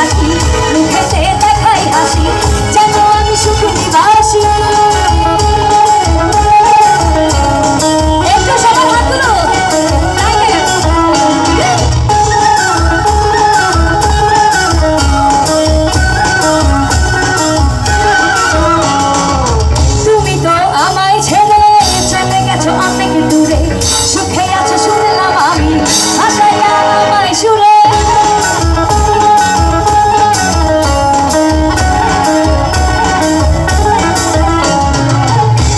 রাখি, মুখেতে দেখাই হাসি, যেন আমি সুখে নিবাসী। একটু সবার হাতগুলো তুমি তো আমায় ছেড়ে চলে গেছো অনেক দূরে, সুখে আছো শুনলাম আমি ভাসাইয়া আমায় সুরে।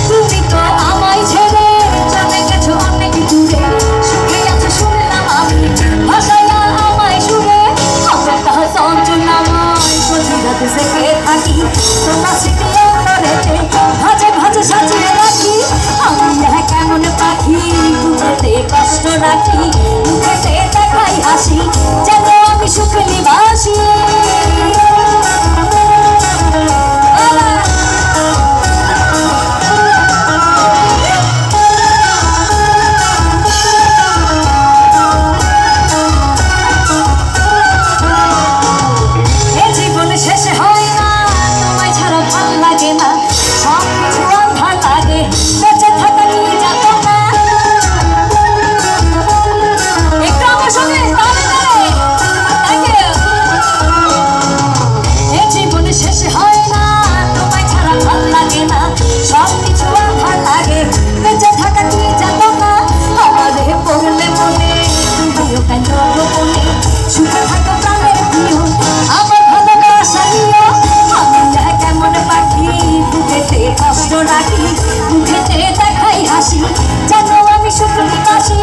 তুমি তো আমায় ছেড়ে চলে গেছো অনেক দূরে, সুখে আছো শুনলাম আমি ভাসাইয়া আমায় সুরে। আমার তাহা চঞ্চলময় প্রতি রাতে জেগে থাকি, তোমার স্মৃতি অন্তরেতে ভাজে ভাজে সাজিয়ে রাখি। আমি কেমন পাখি বুকেতে কষ্ট রাখি, মুখেতে দেখাই হাসি, যেন আমি সুখে নিবাসী। এ জীবন শেষ হয় না, তোমায় ছাড়া ভাল লাগে না, সব কিছু আন্ধার লাগে, বেঁচে থাকা কি যাত না। একটু আমার সঙ্গে তালে তালে, thank you। এ জীবন শেষ হয় না, তোমায় ছাড়া ভাল লাগে না, সব কিছু আন্ধার লাগে, বেঁচে থাকা কি যাত না। আমারে পড়লে মনে তুমিও কেন গোপনে, সুখে থাকো প্রাণের প্রিয়, আমার ভালোবাসা নিও। আমি কেমন পাখি বুকেতে কষ্ট রাখি, মুখেতে দেখাই হাসি, যেন আমি সুখ নিবাসী।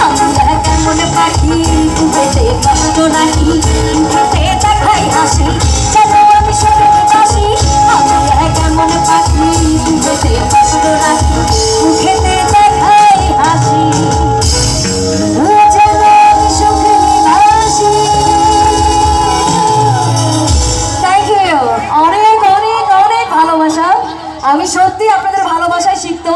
আমি কেমন পাখি বুকেতে কষ্ট রাখি, মুখেতে দেখাই হাসি, যেন আমি সুখ নিবাসী। আমি কেমন পাখি বুকেতে কষ্ট রাখি, মুখেতে দেখাই হাসি, যেন আমি সুখ নিবাসী। থ্যাংক ইউ, অনেক অনেক অনেক ভালোবাসা। আমি সত্যি আপনাদের ভালোবাসায় শিখতো।